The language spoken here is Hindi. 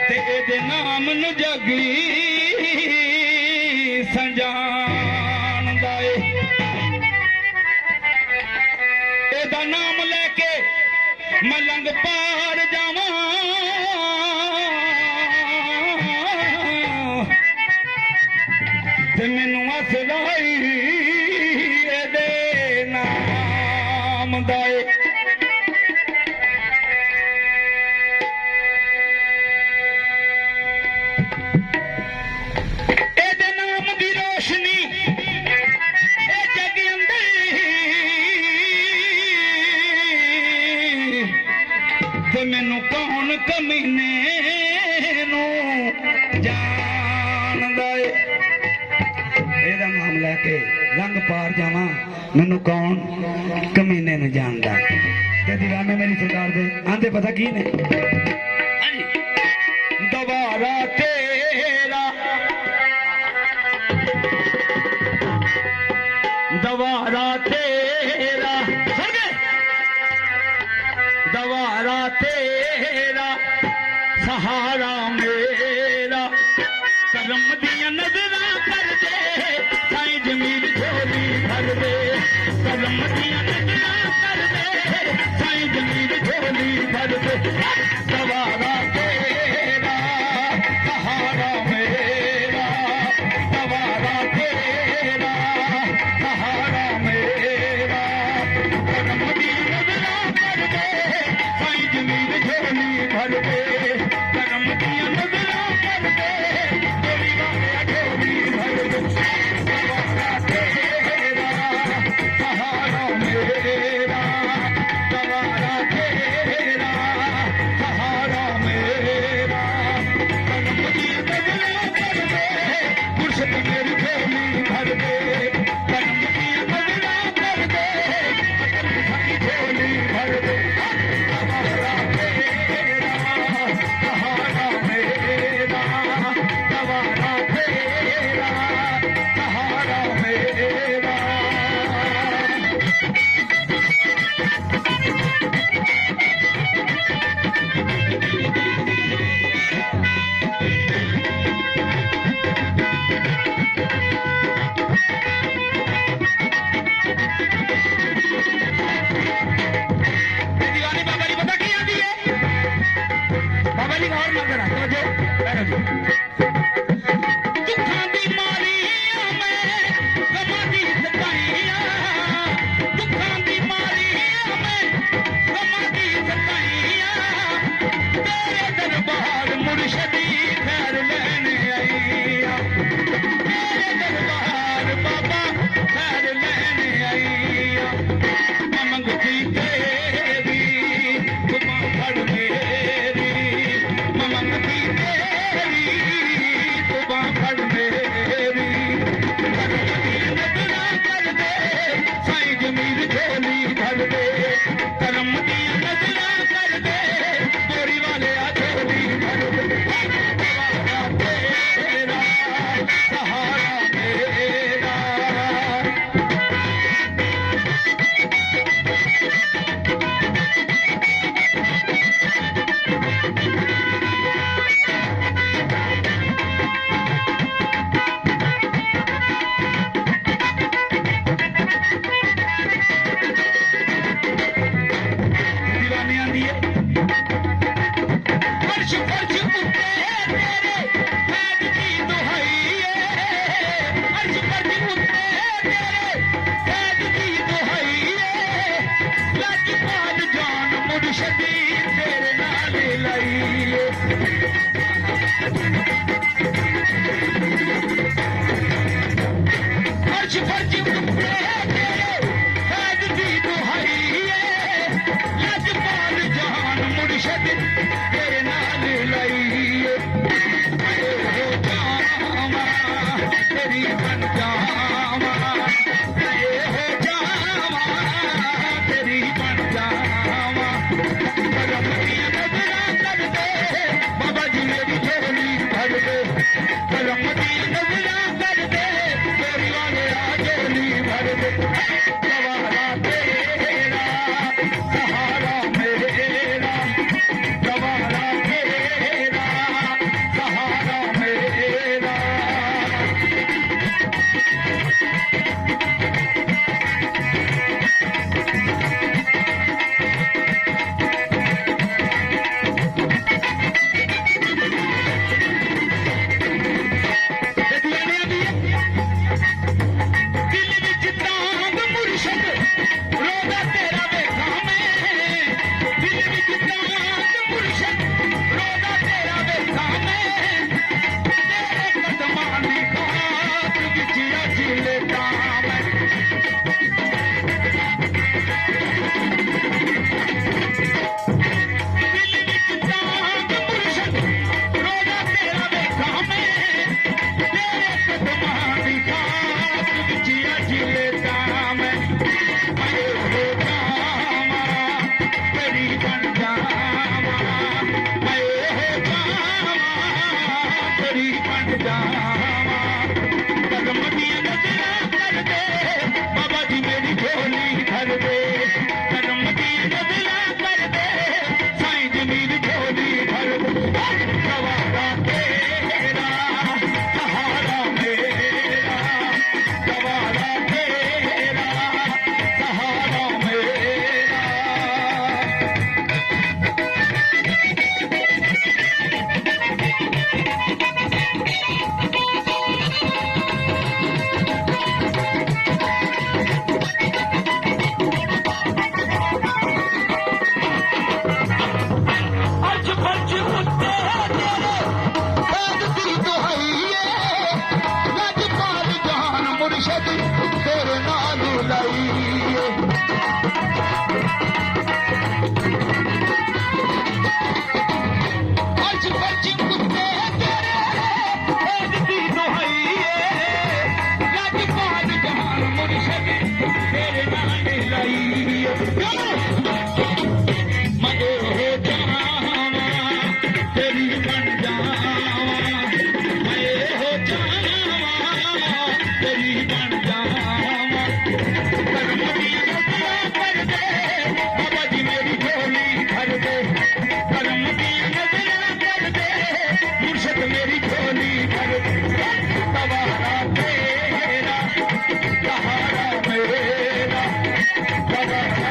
ते एदे नाम नु जगी संजानदा ए एदा नाम लेके मलंग पार जावां ते मैनू असराई एदे नाम दा ए मैनू कौन कमीने नू जानदा ए एदा नाम लैके रंग पार जावां मैनू कौन कमीने नू जानदा ते दीवाने मेरी सरकार दे आंदे पता की ने दोबारा तेरा दोबारा तेरा दोबारा तेरा सहारा मेरा करम दिया नजरा कर दे साईं जमील झोली भर दे करम दिया नजरा कर दे साईं जमील झोली भर दे दोबारा तेरा सहारा मेरा दोबारा तेरा सहारा मेरा करम दिया नजरा कर दे जमील झोली भर दे करम दिया नजरा कर दे तेरी वाले झोली भर दे दोबारा तेरा सहारा मेरा दोबारा तेरा सहारा मेरा करम दिया नजरा कर दे मुर्शद मेरी झोली भर दे करम दिया नजरा कर दे सारी झोली भर दे दा